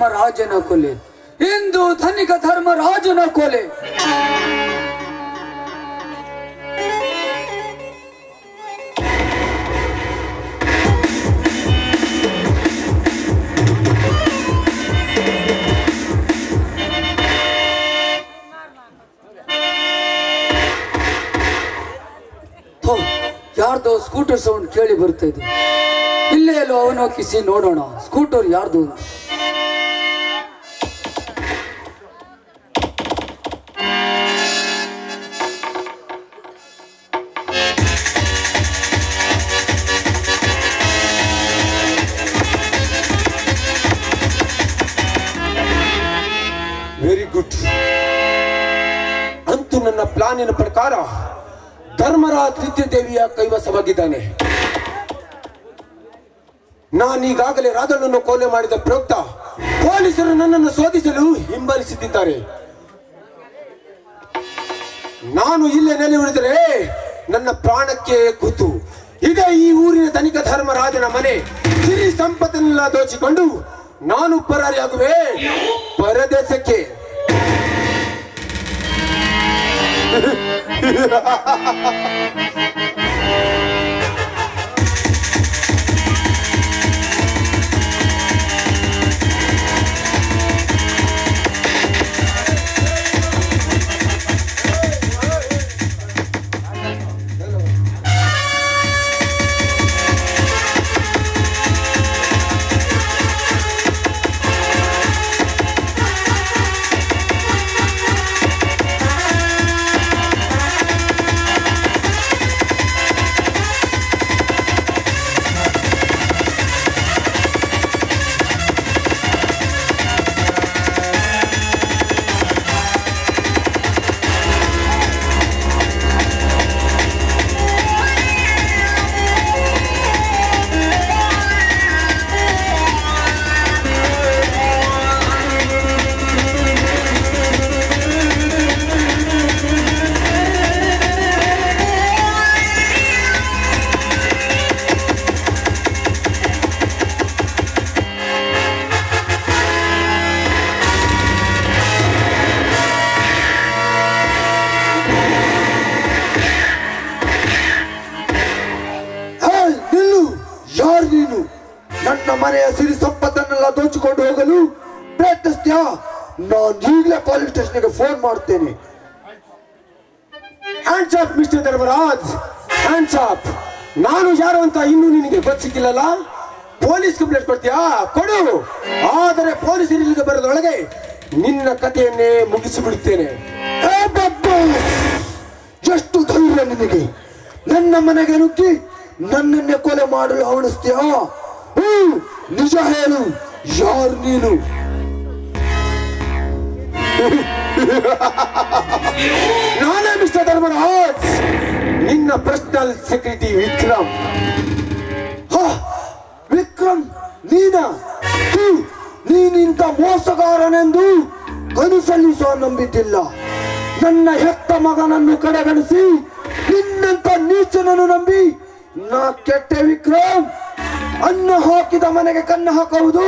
ಧರ್ಮರಾಜನ ಕೊಲೆ, ಇಂದು ಧನಿಕ ಧರ್ಮರಾಜನ ಕೊಲೆ. ಯಾರ್ದೋ ಸ್ಕೂಟರ್ ಸೌಂಡ್ ಕೇಳಿ ಬರ್ತಾ ಇದೆ. ಇಲ್ಲೇ ಎಲ್ಲೋ ಅವನು ಕಿಸಿ ನೋಡೋಣ, ಸ್ಕೂಟರ್ ಯಾರ್ದು. Very good. ಅಂತೂ ನನ್ನ ಪ್ಲಾನಿನ ಪ್ರಕಾರ ಧರ್ಮರಾಜ್ ನಿತ್ಯದೇವಿಯ ಕೈವಸವಾಗಿದ್ದಾನೆ. ನಾನೀಗಾಗಲೇ ರಾಧಳನ್ನು ಕೊಲೆ ಮಾಡಿದ ಪ್ರಯುಕ್ತ ಪೊಲೀಸರು ನನ್ನನ್ನು ಶೋಧಿಸಲು ಹಿಂಬಾಲಿಸುತ್ತಿದ್ದಾರೆ. ನಾನು ಇಲ್ಲೇ ನೆಲೆ ಉಳಿದರೆ ನನ್ನ ಪ್ರಾಣಕ್ಕೆ ಕೂತು ಇದೇ ಈ ಊರಿನ ಧನಿಕ ಧರ್ಮರಾಜನ ಮನೆ ಸಿರಿ ಸಂಪತ್ತನ್ನೆಲ್ಲ ದೋಚಿಕೊಂಡು ನಾನು ಪರಾರಿಯಾಗುವೆ ಪರದೇಶಕ್ಕೆ. ನನ್ನ ಮನೆಯ ಸಿರಿ ಸಂಪತ್ತನ್ನೆಲ್ಲ ದೋಚಿಕೊಂಡು ಹೋಗಲು ಪ್ರಯತ್ನಿಸ್ತೀಯಾ? ನಾನು ಈಗಲೇ ಪೊಲೀಸ್ ಸ್ಟೇಷನ್ಗೆ ಫೋನ್ ಮಾಡ್ತೇನೆ. Hands up mister Dharmaraj, hands up. ನಾನು ಯಾರು ಅಂತ ಇನ್ನೂ ನಿನಗೆ ಗೊತ್ತಿಕ್ಕಿಲ್ಲಲ್ಲ. ಪೊಲೀಸ್ ಕಂಪ್ಲೇಂಟ್ ಕೊಡ್ತೀಯಾ? ಕೊಡು. ಆದರೆ ಪೊಲೀಸರು ಇಲ್ಲಿಗೆ ಬರೋದ್ರೊಳಗೆ ನಿನ್ನ ಕಥೆಯನ್ನೇ ಮುಗಿಸಿಬಿಡುತ್ತೇನೆ. ಎಷ್ಟು ಧೈರ್ಯ ನಿನಗೆ? ನನ್ನ ಮನೆಗೆ ನುಗ್ಗಿ ನನ್ನನ್ನೇ ಕೊಲೆ ಮಾಡಲು ಹವಣಿಸ್ತೀಯಾ? ನಿಜ ಹೇಳು, ಯಾರು ನೀನು? ನಾನೇ ಮಿಸ್ಟರ್ ಧರ್ಮರಾಜ್, ನಿನ್ನ ಪರ್ಸನಲ್ ಸೆಕ್ರೆಟರಿ ವಿಕ್ರಮ್. ವಿಕ್ರಮ್ ನೀನಾ? ನೀನಿಂತ ಮೋಸಗಾರನೆಂದು ಕನಸಲ್ಲಿಸುವ ನಂಬಿದ್ದಿಲ್ಲ. ನನ್ನ ಹೆತ್ತ ಮಗನನ್ನು ಕಡೆಗಣಿಸಿ ನಿನ್ನಂತ ನೀಚನನ್ನು ನಂಬಿ ನಾ ಕೆಟ್ಟೆ ವಿಕ್ರಮ್. ಅನ್ನ ಹಾಕಿದ ಮನೆಗೆ ಕನ್ನ ಹಾಕುವುದು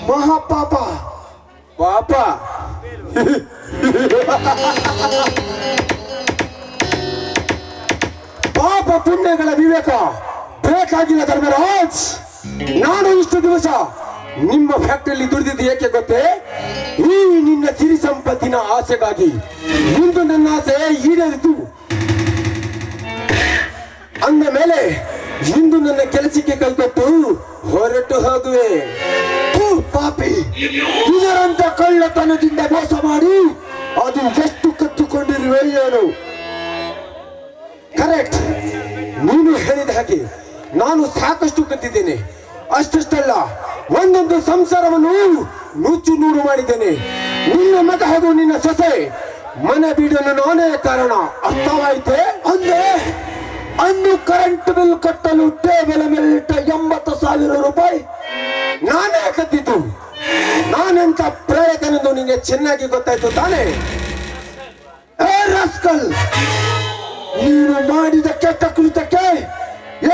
ಮಹಾಪಾಪ. ಪಾಪ ಪಾಪ ಪುಣ್ಯಗಳ ವಿವೇಕ ಬೇಕಾಗಿಲ್ಲ ಧರ್ಮರಾಜ್. ನಾನು ಇಷ್ಟು ದಿವಸ ನಿಮ್ಮ ಫ್ಯಾಕ್ಟರಿಯಲ್ಲಿ ದುಡಿದಿದ್ದು ಏಕೆ ಗೊತ್ತೇ? ಈ ನಿನ್ನ ಸಿರಿ ಸಂಪತ್ತಿನ ಆಸೆಗಾಗಿ. ಇಂದು ನನ್ನ ಆಸೆ ಈಡೇರಿತು ಅಂದ ಮೇಲೆ ಇಂದು ನನ್ನ ಕೆಲಸಕ್ಕೆ ಕೈಕೊಟ್ಟು ಹೊರಟು ಹೋಗುವೆ. ಪಾಪಿ, ಇದರಂತ ಕಳ್ಳತನದಿಂದ ಮೋಸ ಮಾಡಿ ಅದು ಎಷ್ಟು ಕತ್ತುಕೊಂಡಿರುವೆ ಏನು? ಕರೆಕ್ಟ್, ನೀನು ಹೇಳಿದ ಹಾಗೆ ನಾನು ಸಾಕಷ್ಟು ಕತ್ತಿದ್ದೇನೆ. ಅಷ್ಟಲ್ಲ, ಒಂದೊಂದು ಸಂಸಾರವನ್ನು ನುಚ್ಚು ನೂರು ಮಾಡಿದ್ದೇನೆ. ನಿನ್ನ ಮಗ ಹಾಗೂ ನಿನ್ನ ಸೊಸೆ ಮನೆ ಬಿಡಲು ನಾನೇ ಕಾರಣ. ಅರ್ಥವಾಯಿತೆ? ಅಂದ್ರೆ ಅನ್ನು ಕರೆಂಟ್ ಬಿಲ್ ಕಟ್ಟಲು ಟೇಬಲ್ ಮೇಲಿಟ್ಟ 80,000 ರೂಪಾಯಿ ನಾನೇ ಕದ್ದಿದ್ದು. ನಾನೆಂತ ಪ್ರಯತ್ನವೆಂದು ನಿಮಗೆ ಚೆನ್ನಾಗಿ ಗೊತ್ತಾಯ್ತು ತಾನೇ? ರಾಸ್ಕಲ್, ನೀನು ಮಾಡಿದ ಕೆಟ್ಟ ಕೃತ್ಯಕ್ಕೆ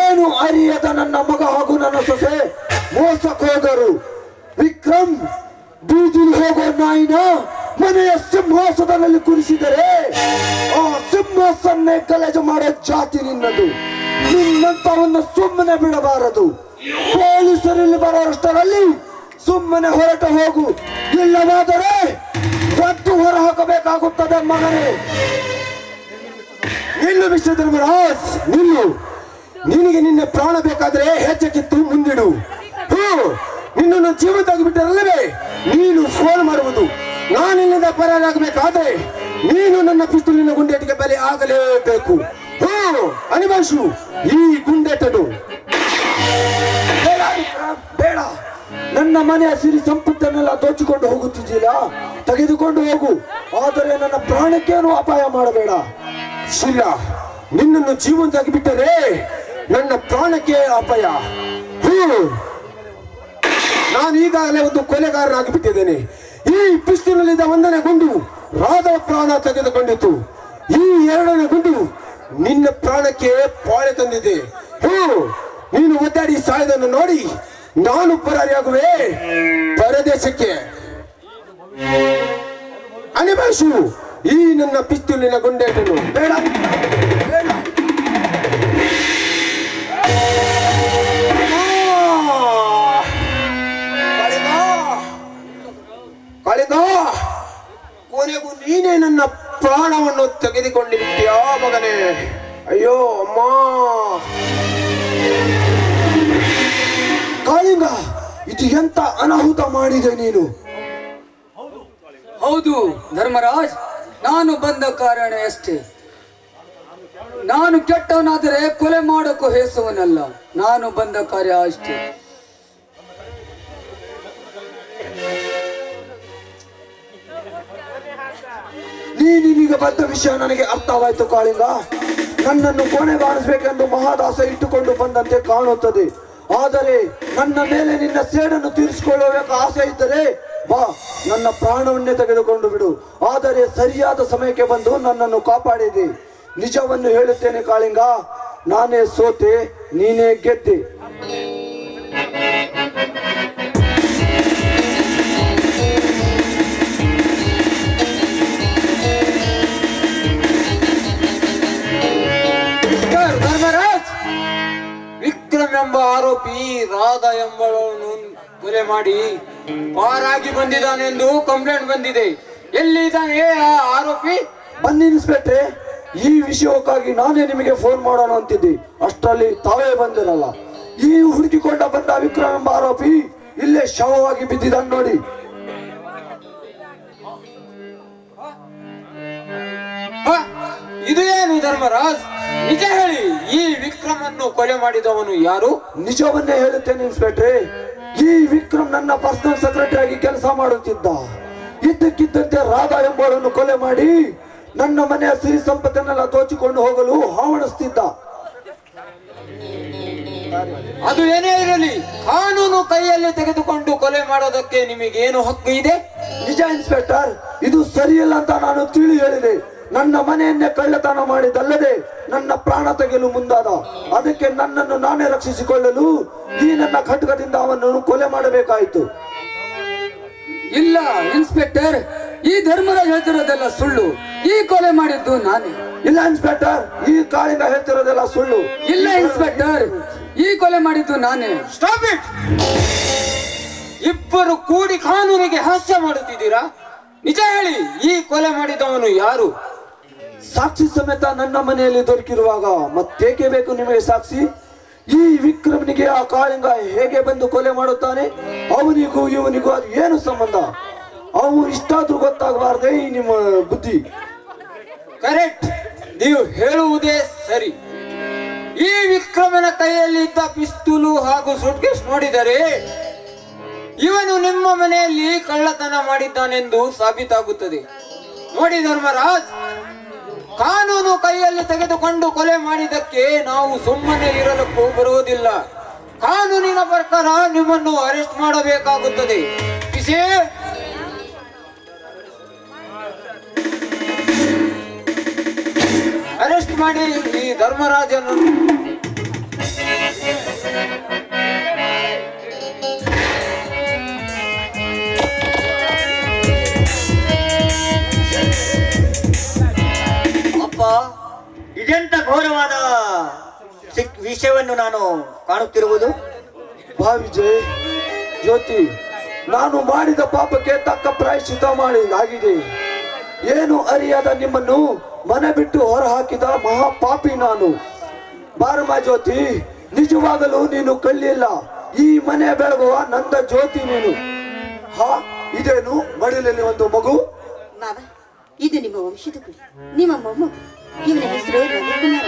ಏನು ಅರಿಯದ ನನ್ನ ಮಗ ಹಾಗೂ ನನ್ನ ಸೊಸೆ ಮೋಸಕ್ಕೆ ಹೋದರು. ವಿಕ್ರಮ್, ಬೀದಿಲಿ ಹೋಗೋ ನಾಯಿನ ಮನೆಯ ಸಿಂಹಾಸನದಲ್ಲಿ ಕುರಿಸಿದರೆ ಆ ಸಿಂಹಾಸನ್ನೇ ಗಲಜೆ ಮಾಡೋ ಜಾತಿ ನಿನ್ನದು. ನಿನ್ನಂತವನ್ನು ಸುಮ್ಮನೆ ಬಿಡಬಾರದು. ಪೊಲೀಸರಲ್ಲಿ ಬರೋಷ್ಟರಲ್ಲಿ ಸುಮ್ಮನೆ ಹೊರಟು ಹೋಗು, ಇಲ್ಲವಾದರೆ ಒತ್ತು ಹೊರ ಹಾಕಬೇಕಾಗುತ್ತದೆ ಮಗನೇ. ನಿಲ್ಲು ಮಿಸ್ಟರ್ ಧರ್ಮರಾಜ್, ನಿಲ್ಲು. ನಿನಗೆ ನಿನ್ನೆ ಪ್ರಾಣ ಬೇಕಾದ್ರೆ ಹೆಚ್ಚಕ್ಕಿತ್ತು ಮುಂದಿಡು. ನಿನ್ನನ್ನು ಜೀವಂತಾಗಿ ಬಿಟ್ಟರಲ್ಲವೇ ನೀನು ಫೋನ್ ಮಾಡುವುದು. ನಾನಿಲ್ಲಿಂದ ಪರಾರಾಗಬೇಕಾದ್ರೆ ನೀನು ನನ್ನ ಪಿಸ್ತೂಲಿನ ಗುಂಡೇಟಿಗೆ ಬಲಿ ಆಗಲೇಬೇಕು. ಅನಿವಾರ್ಷು ಈ ಗುಂಡೇಟನು. ಬೇಡ, ನನ್ನ ಮನೆಯ ಸಿರಿ ಸಂಪತ್ತನ್ನೆಲ್ಲ ದೋಚಿಕೊಂಡು ಹೋಗುತ್ತಿದ್ದಿಲ್ಲ, ತೆಗೆದುಕೊಂಡು ಹೋಗು. ಆದರೆ ನನ್ನ ಪ್ರಾಣಕ್ಕೇನು ಅಪಾಯ ಮಾಡಬೇಡ. ಶಿಲ್ಲ, ನಿನ್ನನ್ನು ಜೀವಂತಾಗಿ ಬಿಟ್ಟರೆ ನನ್ನ ಪ್ರಾಣಕ್ಕೆ ಅಪಾಯ. ನಾನು ಈಗಾಗಲೇ ಒಂದು ಕೊಲೆಗಾರನಾಗಿ ಬಿಟ್ಟಿದ್ದೇನೆ. ಈ ಪಿಸ್ತೂಲಿನಿಂದ 1ನೇ ಗುಂಡು ರಾಧವ ಪ್ರಾಣ ತೆಗೆದುಕೊಂಡಿತು. ಈ 2ನೇ ಗುಂಡು ನಿನ್ನ ಪ್ರಾಣಕ್ಕೆ ಪಾಳೆ ತಂದಿದೆ. ನೀನು ಒದ್ದಾಡಿ ಸಾಯದನ್ನು ನೋಡಿ ನಾನು ಪರಾರಿಯಾಗುವೆ ಪರದೇಶಕ್ಕೆ. ಅನಿವಾರ್ಷು ಈ ನನ್ನ ಪಿಸ್ತೂಲಿನ ಗುಂಡೇಟನ್ನು. ಬೇಡ ಬೇಡ. ಕಾಳಿಂಗ, ಕೊನೆಗೂ ನೀನೇ ನನ್ನ ಪ್ರಾಣವನ್ನು ತೆಗೆದುಕೊಂಡು ಬಿಟ್ಟಿಯಾ ಮಗನೇ. ಅಯ್ಯೋ ಅಮ್ಮ. ಕಾಳಿಂಗ, ಇದು ಎಂತ ಅನಾಹುತ ಮಾಡಿದೆ ನೀನು? ಹೌದು ಧರ್ಮರಾಜ್, ನಾನು ಬಂದ ಕಾರಣ ಅಷ್ಟೇ. ನಾನು ಕೆಟ್ಟವನಾದರೆ ಕೊಲೆ ಮಾಡೋಕ್ಕೂ ಹೇಸುವನಲ್ಲ. ನಾನು ಬಂದ ಕಾರ್ಯ ಅಷ್ಟೇ. ನೀನೀಗ ಬಂದ ವಿಷಯ ನನಗೆ ಅರ್ಥವಾಯ್ತು ಕಾಳಿಂಗ. ನನ್ನನ್ನು ಕೊನೆಗಾಣಿಸ್ಬೇಕೆಂದು ಮಹಾದಾಸ ಇಟ್ಟುಕೊಂಡು ಬಂದಂತೆ ಕಾಣುತ್ತದೆ. ಆದರೆ ನನ್ನ ಮೇಲೆ ನಿನ್ನ ಸೇಡನ್ನು ತೀರಿಸಿಕೊಳ್ಳಬೇಕು ಆಸೆ ಇದ್ದರೆ ಬಾ, ನನ್ನ ಪ್ರಾಣವನ್ನೇ ತೆಗೆದುಕೊಂಡು ಬಿಡು. ಆದರೆ ಸರಿಯಾದ ಸಮಯಕ್ಕೆ ಬಂದು ನನ್ನನ್ನು ಕಾಪಾಡಿದೆ. ನಿಜವನ್ನು ಹೇಳುತ್ತೇನೆ ಕಾಳಿಂಗ, ನಾನೇ ಸೋತೆ, ನೀನೇ ಗೆದ್ದೆ. ವಿಕ್ರಮ್ ಎಂಬ ಆರೋಪಿ ರಾಧಾ ಎಂಬಳನ್ನು ಕೊಲೆ ಮಾಡಿ ಪಾರಾಗಿ ಬಂದಿದ್ದಾನೆಂದು ಕಂಪ್ಲೇಂಟ್ ಬಂದಿದೆ. ಎಲ್ಲಿದ್ದಾನೆ ಆ ಆರೋಪಿ? ಬನ್ನಿ ಇನ್ಸ್ಪೆಕ್ಟ್ರೆ, ಈ ವಿಷಯಕ್ಕಾಗಿ ನಾನೇ ನಿಮಗೆ ಫೋನ್ ಮಾಡೋಣ ಅಂತಿದ್ದೆ. ಅಷ್ಟರಲ್ಲಿ ತಾವೇ ಬಂದಿರಲ್ಲ. ಈ ಹುಡುಕಿಕೊಂಡ ಬಂದ ವಿಕ್ರಮ್ ಎಂಬ ಆರೋಪಿ ಇಲ್ಲೇ ಶವವಾಗಿ ಬಿದ್ದಿದ್ದಾನೆ ನೋಡಿ. ಇದು ಏನು ಧರ್ಮರಾಜ್, ನಿಜ ಹೇಳಿ, ಈ ವಿಕ್ರಮನ್ನು ಕೊಲೆ ಮಾಡಿದವನು ಯಾರು? ನಿಜವನ್ನೇ ಹೇಳುತ್ತೇನೆ ಇನ್ಸ್ಪೆಕ್ಟ್ರೆ. ಈ ವಿಕ್ರಮ್ ನನ್ನ ಪರ್ಸನಲ್ ಸೆಕ್ರೆಟರಿ ಆಗಿ ಕೆಲಸ ಮಾಡುತ್ತಿದ್ದ. ಇದ್ದಕ್ಕಿದ್ದಂತೆ ರಾಧಾ ಎಂಬುವಳನ್ನು ಕೊಲೆ ಮಾಡಿ ನನ್ನ ಮನೆಯ ಸಿರಿ ಸಂಪತ್ತನ್ನೆಲ್ಲ ದೋಚಿಕೊಂಡು ಹೋಗಲು ಹಾವಣಿಸ್ತಿದ್ದ. ಅದು ಏನೇ ಇರಲಿ, ಕಾನೂನು ಕೈಯಲ್ಲಿ ತೆಗೆದುಕೊಂಡು ಕೊಲೆ ಮಾಡೋದಕ್ಕೆ ನಿಮಗೇನು ಹಕ್ಕು ಇದೆ? ನಿಜ ಇನ್ಸ್ಪೆಕ್ಟರ್, ಇದು ಸರಿಯಲ್ಲ ಅಂತ ನಾನು ತಿಳಿ ಹೇಳಿದೆ. ನನ್ನ ಮನೆಯನ್ನೇ ಕಳ್ಳತನ ಮಾಡಿದಲ್ಲದೆ ನನ್ನ ಪ್ರಾಣ ತೆಗೆಯಲು ಮುಂದಾದ. ಅದಕ್ಕೆ ನನ್ನನ್ನು ನಾನೇ ರಕ್ಷಿಸಿಕೊಳ್ಳಲು ಈ ನನ್ನ ಖಡ್ಗದಿಂದ ಅವನನ್ನು ಕೊಲೆ ಮಾಡಬೇಕಾಯಿತು. ಇಲ್ಲ ಇನ್ಸ್ಪೆಕ್ಟರ್, ಈ ಧರ್ಮರಾಜ್ ಹೇಳ್ತಿರೋದೆಲ್ಲ ಸುಳ್ಳು. ಈ ಕೊಲೆ ಮಾಡಿದ್ದು ನಾನೇ. ಇಲ್ಲ ಇನ್ಸ್ಪೆಕ್ಟರ್, ಈ ಕಾಳಿಂಗ ಹೇಳ್ತಿರೋದೆಲ್ಲ ಸುಳ್ಳು. ಇಲ್ಲ ಇನ್ಸ್ಪೆಕ್ಟರ್, ಈ ಕೊಲೆ ಮಾಡಿದ್ದು ನಾನೇ. Stop it! ಇಬ್ಬರು ಕೂಡಿ ಕಾನೂನಿಗೆ ಹಾಸ್ಯ ಮಾಡುತ್ತಿದ್ದೀರಾ? ನಿಜ ಹೇಳಿ, ಈ ಕೊಲೆ ಮಾಡಿದವನು ಯಾರು? ಸಾಕ್ಷಿ ಸಮೇತ ನನ್ನ ಮನೆಯಲ್ಲಿ ದೊರಕಿರುವಾಗ ಮತ್ತೇಕೆ ಬೇಕು ನಿಮಗೆ ಸಾಕ್ಷಿ? ಈ ವಿಕ್ರಮನಿಗೆ ಆ ಕಾಳಿಂಗ ಹೇಗೆ ಬಂದು ಕೊಲೆ ಮಾಡುತ್ತಾನೆ? ಅವನಿಗೂ ಇವನಿಗೂ ಅದು ಏನು ಸಂಬಂಧ? ಅವು ಇಷ್ಟಾದ್ರೂ ಗೊತ್ತಾಗಬಾರ್ದೆ ಈ ನಿಮ್ಮ ಬುದ್ಧಿ. ಕರೆಕ್ಟ್, ನೀವು ಹೇಳುವುದೇ ಸರಿ. ಈ ವಿಕ್ರಮನ ಕೈಯಲ್ಲಿ ಇದ್ದ ಪಿಸ್ತೂಲು ಹಾಗೂ ಸೂಟ್ಕೇಸ್ ನೋಡಿದರೆ ಇವನು ನಿಮ್ಮ ಮನೆಯಲ್ಲಿ ಕಳ್ಳತನ ಮಾಡಿದ್ದಾನೆಂದು ಸಾಬೀತಾಗುತ್ತದೆ. ನೋಡಿ ಧರ್ಮರಾಜ್, ಕಾನೂನು ಕೈಯಲ್ಲಿ ತೆಗೆದುಕೊಂಡು ಕೊಲೆ ಮಾಡಿದ್ದಕ್ಕೆ ನಾವು ಸುಮ್ಮನೆ ಇರಲಕ್ಕೂ ಬರುವುದಿಲ್ಲ. ಕಾನೂನಿನ ಪ್ರಕಾರ ನಿಮ್ಮನ್ನು ಅರೆಸ್ಟ್ ಮಾಡಬೇಕಾಗುತ್ತದೆ. ಅರೆಸ್ಟ್ ಮಾಡಿ ಈ ಧರ್ಮರಾಜನನ್ನು. ಇದೆಂತ ಘೋರವಾದ ವಿಷಯವನ್ನು ನಾನು ಕಾಣುತ್ತಿರುವುದು. ಬಾ ವಿಜಯ್. ಜ್ಯೋತಿ, ನಾನು ಮಾಡಿದ ಪಾಪಕ್ಕೆ ತಕ್ಕ ಪ್ರಾಯಶ್ಚಿತ್ತ ಆಗಿದೆ. ಏನು ಅರಿಯದ ನಿಮ್ಮನ್ನು ಮನೆ ಬಿಟ್ಟು ಹೊರ ಹಾಕಿದ ಮಹಾಪಾಪಿ ನಾನು. ಬಾರಮ್ಮ ಜ್ಯೋತಿ, ನಿಜವಾಗಲೂ ನೀನು ಕಳ್ಳಿಲ್ಲ. ಈ ಮನೆ ಬೆಳಗುವ ನಂದ ಜ್ಯೋತಿ ನೀನು. ಹಾ, ಇದೇನು ಮಡಿಲಲ್ಲಿ ಒಂದು ಮಗು? ಮಾವ, ಇದು ನಿಮ್ಮ ವಂಶದ ಕುಡಿ, ನಿಮ್ಮ ಮೊಮ್ಮಗು. ಇವನ ಹೆಸರು ರವಿಕುಮಾರ.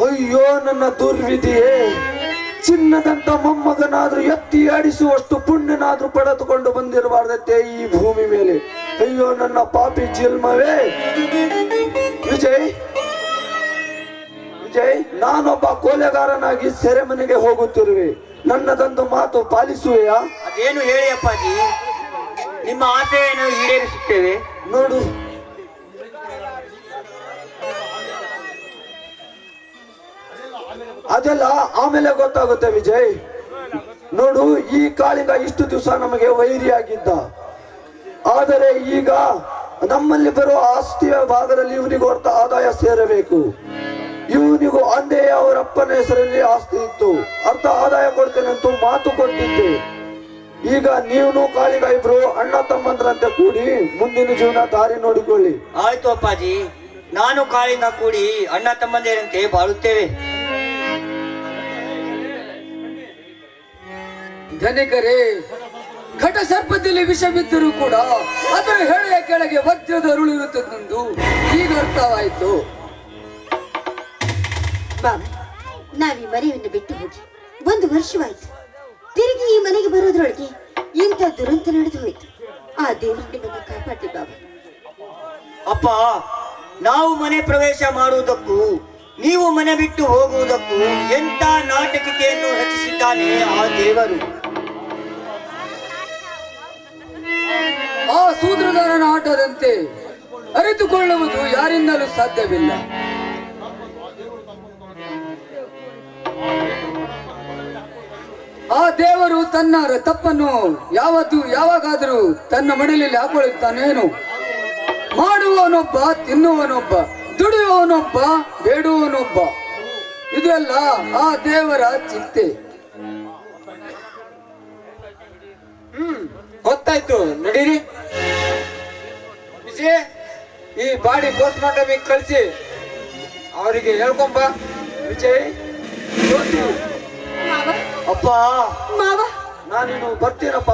ಅಯ್ಯೋ ನನ್ನ ದುರ್ವಿಧಿಯೇ, ಚಿನ್ನದಂತ ಮೊಮ್ಮಗನಾದ್ರೂ ಎತ್ತಿ ಆಡಿಸುವಷ್ಟು ಪುಣ್ಯನಾದ್ರೂ ಪಡೆದುಕೊಂಡು ಬಂದಿರಬಾರ್ದತ್ತೆ ಈ ಭೂಮಿ ಮೇಲೆ. ಅಯ್ಯೋ ನನ್ನ ಪಾಪಿ ಜನ್ಮವೇ. ವಿಜಯ್, ವಿಜಯ್, ನಾನೊಬ್ಬ ಕೊಲೆಗಾರನಾಗಿ ಸೆರೆಮನೆಗೆ ಹೋಗುತ್ತಿರುವೆ. ನನ್ನದೊಂದು ಮಾತು ಪಾಲಿಸುವೆಯಾ? ಅದೇನು ಹೇಳಿ ಅಪ್ಪಾಜಿ, ನಿಮ್ಮ ಆಸೆಯನ್ನು ಈಡೇರಿಸುತ್ತೇವೆ. ನೋಡು, ಅದೆಲ್ಲ ಆಮೇಲೆ ಗೊತ್ತಾಗುತ್ತೆ ವಿಜಯ್. ನೋಡು, ಈ ಕಾಳಿಂಗ ಇಷ್ಟು ದಿವಸ ನಮಗೆ ವೈರಿಯಾಗಿದ್ದ. ಆದರೆ ಈಗ ನಮ್ಮಲ್ಲಿ ಬರುವ ಆಸ್ತಿಯ ಭಾಗದಲ್ಲಿ ಇವನಿಗೂ ಅರ್ಥ ಆದಾಯ ಸೇರಬೇಕು. ಇವನಿಗೂ ಅಂದೇ ಅವರಪ್ಪನ ಹೆಸರಲ್ಲಿ ಆಸ್ತಿ ಇತ್ತು. ಅರ್ಧ ಆದಾಯ ಕೊಡ್ತೇನೆ ಅಂತ ಮಾತು ಕೊಟ್ಟಿದ್ದೆ. ಈಗ ನೀವು ಕಾಳಿಂಗ ಇಬ್ರು ಅಣ್ಣ ತಮ್ಮಂದ್ರಂತೆ ಕೂಡಿ ಮುಂದಿನ ಜೀವನ ದಾರಿ ನೋಡಿಕೊಳ್ಳಿ. ಆಯ್ತು ಅಪ್ಪಾಜಿ, ನಾನು ಕಾಳಿಂಗ ಕೂಡಿ ಅಣ್ಣ ತಮ್ಮಂದಿರಂತೆ ಬಾಳುತ್ತೇವೆ. ಧನಿಕರೇ, ಘಟ ಸರ್ಪದಲ್ಲಿ ವಿಷವಿದ್ದರೂ ಕೂಡ ಅದರ ಹೆಳೆಯ ಕೆಳಗೆ ವಜ್ರದ ಅರುಳಿರುತ್ತದೆಂದು ಈಗ ಅರ್ಥವಾಯಿತು. ಬಾಬಾ, ನಾವೀ ಮನೆಯನ್ನು ಬಿಟ್ಟು ಹೋಗಿ 1 ವರ್ಷವಾಯ್ತು. ತಿರುಗಿ ಈ ಮನೆಗೆ ಬರೋದ್ರೊಳಗೆ ಇಂಥ ದುರಂತ ನಡೆದು ಹೋಯ್ತು. ಆ ದೇವರು ನಿಮ್ಮನ್ನು ಕಾಪಾಡಿ ಬಾಬಾ. ಅಪ್ಪ, ನಾವು ಮನೆ ಪ್ರವೇಶ ಮಾಡುವುದಕ್ಕೂ ನೀವು ಮನೆ ಬಿಟ್ಟು ಹೋಗುವುದಕ್ಕೂ ಎಂತ ನಾಟಕಿಕೆಯನ್ನು ರಚಿಸಿದ್ದಾನೆ ಆ ದೇವರು. ಆ ಸೂತ್ರಧಾರನ ಆಟದಂತೆ ಅರಿತುಕೊಳ್ಳುವುದು ಯಾರಿಂದಲೂ ಸಾಧ್ಯವಿಲ್ಲ. ಆ ದೇವರು ತನ್ನ ತಪ್ಪನ್ನು ಯಾವಾಗಾದರೂ ತನ್ನ ಮಡಿಲಲ್ಲಿ ಹಾಕೊಳ್ಳುತ್ತಾನೇನು? ಮಾಡುವವನೊಬ್ಬ, ತಿನ್ನುವನೊಬ್ಬ, ದುಡಿಯುವವನೊಬ್ಬ, ಬೇಡುವವನೊಬ್ಬ. ಇದೆಲ್ಲ ಆ ದೇವರ ಚಿಂತೆ. ಗೊತ್ತಾಯ್ತು, ನಡೀರಿ. ವಿಜಯ, ಈ ಬಾಡಿ ಪೋಸ್ಟ್ ಮಾರ್ಟಮಿಗೆ ಕಳಿಸಿ ಅವರಿಗೆ ಹೇಳ್ಕೊಂಬ. ವಿಜಯ್, ಜ್ಯೋತಿ, ಅಪ್ಪ, ಮಾವ, ನಾನಿನ್ನು ಬರ್ತೀನಪ್ಪ.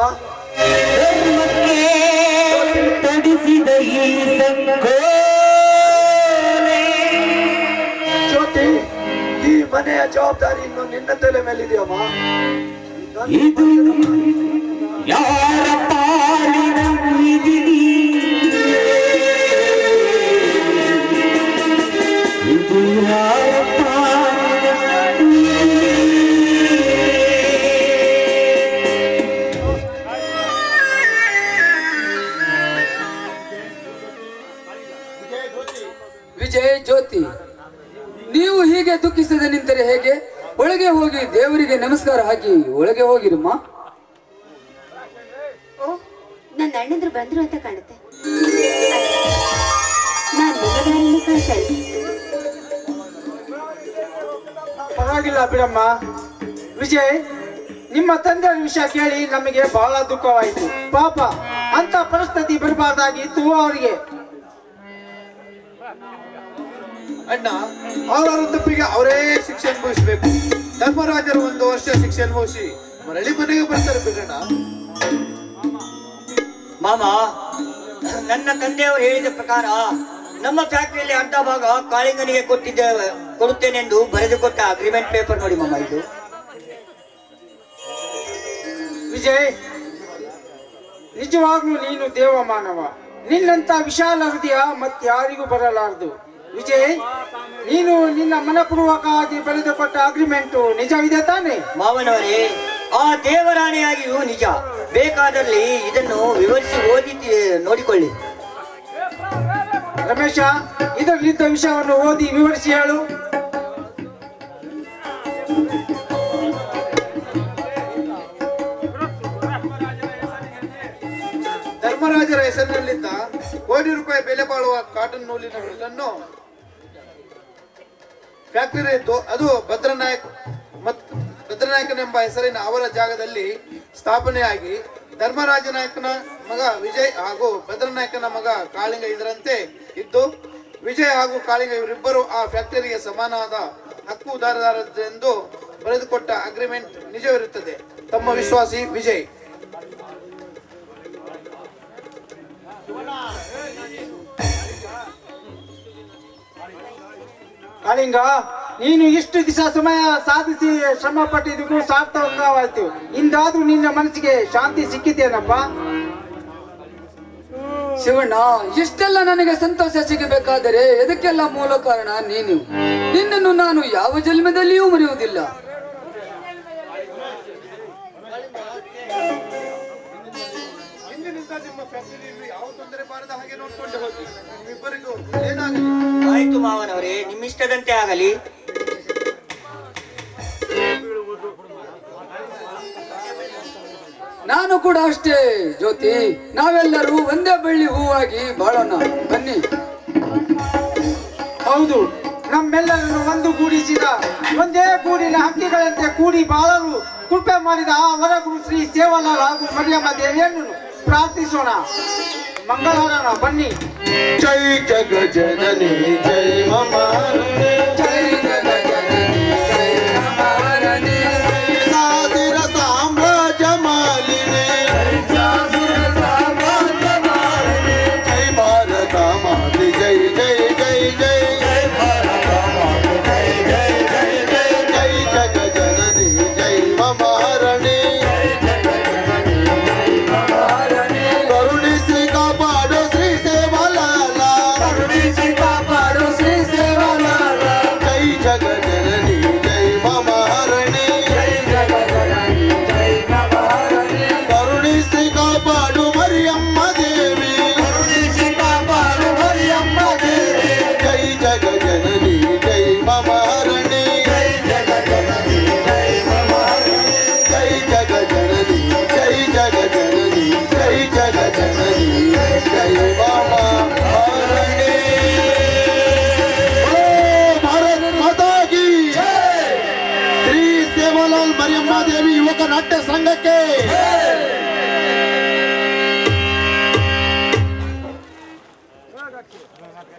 ಜ್ಯೋತಿ, ಈ ಮನೆಯ ಜವಾಬ್ದಾರಿ ಇನ್ನು ನಿನ್ನ ತಲೆ ಮೇಲಿದೆಯಮ್ಮ. ಇದು ಯಾರ ಪಾಲಿನ ವಿಧಿ, ಇದು ಯಾರ ಪಾಲಿನ ವಿಜಯ್, ಜ್ಯೋತಿ, ನೀವು ಹೀಗೆ ದುಃಖಿಸದೆ ನಿಂತರೆ ಹೇಗೆ? ಒಳಗೆ ಹೋಗಿ ದೇವರಿಗೆ ನಮಸ್ಕಾರ ಹಾಕಿ ಒಳಗೆ ಹೋಗಿರಮ್ಮ. ಓ, ನನ್ನ ಅಣ್ಣಂದ್ರು ಬಂದ್ರು ಅಂತ ಕಾಣುತ್ತೆ. ನಾನು ನಿಮ್ಮದಾರಿಯನ್ನು ಕಾಯ್ತಾ ಇದ್ದೆ. ಪರವಾಗಿಲ್ಲ ಬಿಡಮ್ಮ. ವಿಜಯ್, ನಿಮ್ಮ ತಂದೆಯ ವಿಷಯ ಕೇಳಿ ನಮಗೆ ಬಹಳ ದುಃಖವಾಯಿತು. ಪಾಪ, ಅಂತ ಪರಿಸ್ಥಿತಿ ಬರಬಾರ್ದಾಗಿತ್ತು ಅವರಿಗೆ. ಅಣ್ಣ, ಅವರವರ ತಪ್ಪಿಗೆ ಅವರೇ ಶಿಕ್ಷೆ ಅನುಭವಿಸಬೇಕು. ಧರ್ಮರಾಜರು 1 ವರ್ಷ ಶಿಕ್ಷೆ ಅನುಭವಿಸಿ ಮರಳಿ ಮನೆಗೆ ಬರ್ತಾರೆ ಬಿಡೋಣ. ಮಾಮ, ನನ್ನ ತಂದೆಯವರು ಹೇಳಿದ ಪ್ರಕಾರ ನಮ್ಮ ಫ್ಯಾಕ್ಟರಿಯಲ್ಲಿ ಅರ್ಧ ಭಾಗ ಕಾಳಿಂಗನಿಗೆ ಕೊಡುತ್ತೇನೆಂದು ಬರೆದುಕೊಟ್ಟ ಅಗ್ರಿಮೆಂಟ್ ಪೇಪರ್ ನೋಡಿ ಮಾಮ. ಇದು ವಿಜಯ್, ನಿಜವಾಗ್ಲೂ ನೀನು ದೇವ ಮಾನವ. ನಿನ್ನಂತ ವಿಶಾಲ ಹೃದಯ ಮತ್ತಾರಿಗೂ ಬರಲಾರದು. ವಿಜಯ್, ನೀನು ನಿನ್ನ ಮನಪೂರ್ವಕವಾಗಿ ಬರೆದುಕೊಟ್ಟ ಅಗ್ರಿಮೆಂಟ್ ನಿಜವಿದೆ ತಾನೆ? ಮಾವನವರೇ, ಆ ದೇವರಾಣೆಯಾಗಿಯೂ ನಿಜ. ಬೇಕಾದಲ್ಲಿ ಇದನ್ನು ವಿವರಿಸಿ ಓದಿ ನೋಡಿಕೊಳ್ಳಿ. ರಮೇಶ, ಇದರಲ್ಲಿದ್ದ ವಿಷಯವನ್ನು ಓದಿ ವಿವರಿಸಿ ಹೇಳು. ಧರ್ಮರಾಜರ ಹೆಸರಿನಲ್ಲಿದ್ದ ₹1 ಕೋಟಿ ಬೆಲೆ ಬಾಳುವ ಕಾಟನ್ ನೂಲಿನ ಬಿಲ್ಲನ್ನು ಫ್ಯಾಕ್ಟರಿ ಇತ್ತು. ಅದು ಭದ್ರನಾಯಕನೆಂಬ ಹೆಸರಿನ ಅವರ ಜಾಗದಲ್ಲಿ ಸ್ಥಾಪನೆಯಾಗಿ ಧರ್ಮರಾಜ ನಾಯಕನ ಮಗ ವಿಜಯ್ ಹಾಗೂ ಭದ್ರನಾಯಕನ ಮಗ ಕಾಳಿಂಗ ಇದರಂತೆ ಇದ್ದು, ವಿಜಯ್ ಹಾಗೂ ಕಾಳಿಂಗ ಇವರಿಬ್ಬರು ಆ ಫ್ಯಾಕ್ಟರಿಗೆ ಸಮಾನವಾದ ಹಕ್ಕುದಾರರೆಂದು ಬರೆದುಕೊಟ್ಟ ಅಗ್ರಿಮೆಂಟ್ ನಿಜವಿರುತ್ತದೆ. ತಮ್ಮ ವಿಶ್ವಾಸಿ ವಿಜಯ್. ಕಾಳಿಂಗ, ನೀನು ಇಷ್ಟು ದಿವಸ ಸಮಯ ಸಾಧಿಸಿ ಶ್ರಮ ಪಟ್ಟಿದ್ದಕ್ಕೂ ಸಾರ್ಥಕವಾಯ್ತು. ಇಂದಾದ್ರೂ ನಿನ್ನ ಮನಸ್ಸಿಗೆ ಶಾಂತಿ ಸಿಕ್ಕಿತೇನಪ್ಪ? ಶಿವಣ್ಣ, ಇಷ್ಟೆಲ್ಲ ನನಗೆ ಸಂತೋಷ ಸಿಗಬೇಕಾದರೆ ಇದಕ್ಕೆಲ್ಲ ಮೂಲ ಕಾರಣ ನೀನು. ನಿನ್ನನ್ನು ನಾನು ಯಾವ ಜನ್ಮದಲ್ಲಿಯೂ ಮರೆಯುವುದಿಲ್ಲ. ನಿಮ್ಮ ಫ್ಯಾಕ್ಟರಿಯಲ್ಲಿ ಯಾವ ತೊಂದರೆ ಬಾರದ ಹಾಗೆ ನೋಡ್ಕೊಂಡು ಹೋಗಿ. ನಿಮ್ಮಿಬ್ಬರಿಗೂ ಏನಾಗಲಿ. ಆಯ್ತು ಮಾವನವರೇ, ನಿಮ್ಮಿಷ್ಟದಂತೆ ಆಗಲಿ. ನಾನು ಕೂಡ ಅಷ್ಟೇ ಜ್ಯೋತಿ. ನಾವೆಲ್ಲರೂ ಒಂದೇ ಬಳ್ಳಿ ಹೂವಾಗಿ ಬಾಳೋಣ ಬನ್ನಿ. ಹೌದು, ನಮ್ಮೆಲ್ಲರನ್ನು ಒಂದು ಗೂಡಿಸಿದ ಒಂದೇ ಗೂಡಿನ ಹಕ್ಕಿಗಳಂತೆ ಕೂಡಿ ಬಾಳಲು ಕೃಪೆ ಮಾಡಿದ ಆ ವರಗುರು ಶ್ರೀ ಸೇವಲಾಲ್ ಹಾಗೂ ಮರಿಯಮ್ಮ ದೇವಿಯನ್ನು ಪ್ರಾರ್ಥಿಸೋಣ. ಮಂಗಳಾರಣ ಬನ್ನಿ. ಜೈ ಜಗ ಜನನಿ ಜೈ ಮಮಾರಣಿ, ಜೈ ಜಗ ಜನನಿ ಜೈ ಮಹಾರಾಣಿ, ಸಾದಿರ ಸಾಮ್ರಾಜ್ಯ ಮಾಲಿನಿ, ಜೈ ಭಾರತ ಮಾತೆ ಜೈ ಜೈ ಜೈ ಜೈ, ಜೈ ಜಗ ಜನನಿ ಜೈ ಮಮಾರಣಿ, ಕರುಣಿಸಿ ಕಾಪಾಡು ಶ್ರೀ ಸೇವಲಾಲ, ಕಾಪಾಡು ಶ್ರೀ ಸೇವಲಾಲ, ಜೈ ಜಗ ಜನನಿ ಜೈ ಮಮಾರಣಿ, ಕರುಣಿಸಿ ಕಾಪಾಡು ಮರಿಯಮ್ಮ ದೇವಿ, ಜೈ ಜಗ ಜನನಿ ಜೈ ಮಮಾರಣಿ, ಜೈ ಜಗ ಜನನಿ ಜೈ ಜಗ ಜನನಿ ಜೈ ಜಗ ಜನನಿ ಜೈ ಮಮಾರಣಿ. ಓ ಭಾರತ್ ಮಾತಾ ಕಿ ಶ್ರೀ ಸೇವಾಲಾಲ್ ಮರಿಯಮ್ಮ ದೇವಿ ಯುವಕ ನಾಟ್ಯ ಸಂಘಕ್ಕೆ